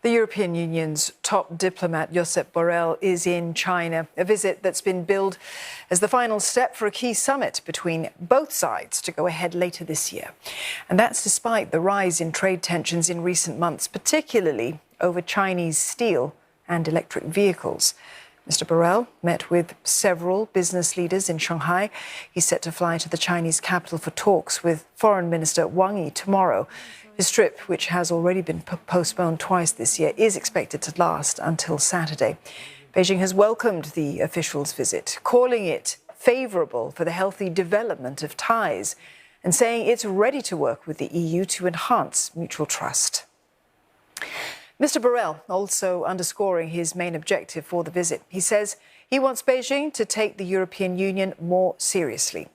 The European Union's top diplomat, Josep Borrell, is in China, a visit that's been billed as the final step for a key summit between both sides to go ahead later this year. And that's despite the rise in trade tensions in recent months, particularly over Chinese steel and electric vehicles. Mr Borrell met with several business leaders in Shanghai. He's set to fly to the Chinese capital for talks with Foreign Minister Wang Yi tomorrow. His trip, which has already been postponed twice this year, is expected to last until Saturday. Beijing has welcomed the official's visit, calling it favourable for the healthy development of ties and saying it's ready to work with the EU to enhance mutual trust. Mr Borrell also underscoring his main objective for the visit. He says he wants Beijing to take the European Union more seriously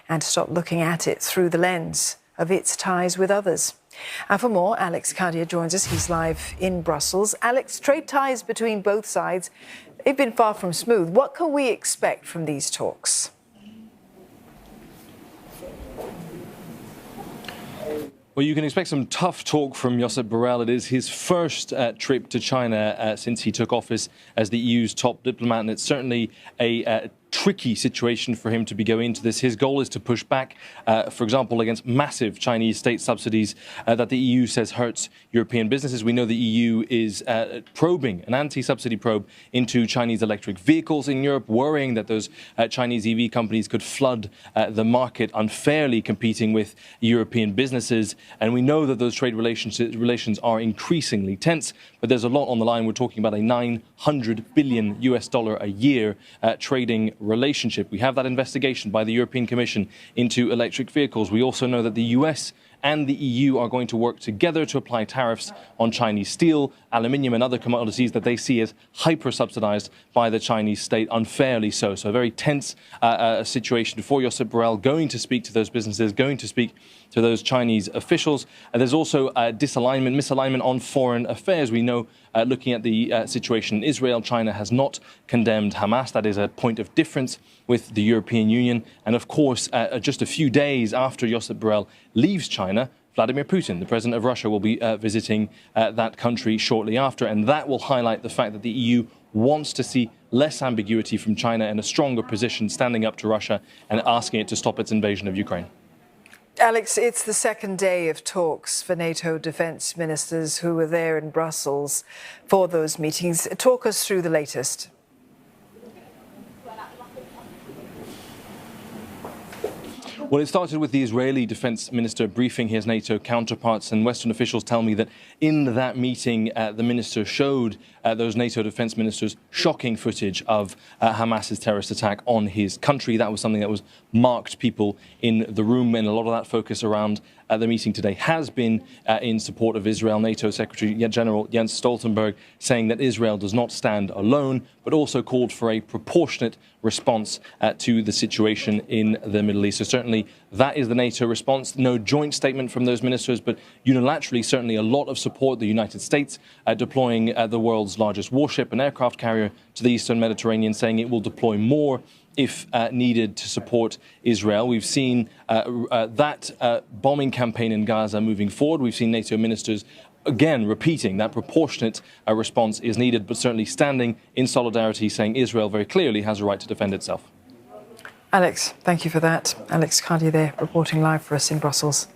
and to stop looking at it through the lens of its ties with others. And for more, Alex Cardier joins us. He's live in Brussels. Alex, trade ties between both sides, they've been far from smooth. What can we expect from these talks? Well, you can expect some tough talk from Josep Borrell. It is his first trip to China since he took office as the EU's top diplomat, and it's certainly a tricky situation for him to be going into this. His goal is to push back, for example, against massive Chinese state subsidies that the EU says hurts European businesses. We know the EU is probing an anti-subsidy probe into Chinese electric vehicles in Europe, worrying that those Chinese EV companies could flood the market unfairly, competing with European businesses. And we know that those trade relations are increasingly tense, but there's a lot on the line. We're talking about a $900 billion a year trading relationship. We have that investigation by the European Commission into electric vehicles. We also know that the US and the EU are going to work together to apply tariffs on Chinese steel, aluminium and other commodities that they see as hyper-subsidized by the Chinese state, unfairly so. So a very tense situation for Josep Borrell, going to speak to those businesses, going to speak to those Chinese officials. There's also misalignment on foreign affairs. We know, looking at the situation in Israel, China has not condemned Hamas. That is a point of difference with the European Union. And of course, just a few days after Josep Borrell leaves China, Vladimir Putin, the president of Russia, will be visiting that country shortly after. And that will highlight the fact that the EU wants to see less ambiguity from China and a stronger position standing up to Russia and asking it to stop its invasion of Ukraine. Alex, it's the second day of talks for NATO defence ministers who were there in Brussels for those meetings. Talk us through the latest. Well, it started with the Israeli defense minister briefing his NATO counterparts, and Western officials tell me that in that meeting, the minister showed those NATO defense ministers shocking footage of Hamas's terrorist attack on his country. That was something that was marked people in the room, and a lot of that focus around the meeting today has been in support of Israel. NATO Secretary General Jens Stoltenberg saying that Israel does not stand alone, but also called for a proportionate response to the situation in the Middle East. So certainly that is the NATO response. No joint statement from those ministers, but unilaterally certainly a lot of support. The United States deploying the world's largest warship and aircraft carrier to the Eastern Mediterranean, saying it will deploy more if needed to support Israel. We've seen that bombing campaign in Gaza moving forward. We've seen NATO ministers again repeating that proportionate response is needed, but certainly standing in solidarity, saying Israel very clearly has a right to defend itself. Alex, thank you for that. Alex Cardier there, reporting live for us in Brussels.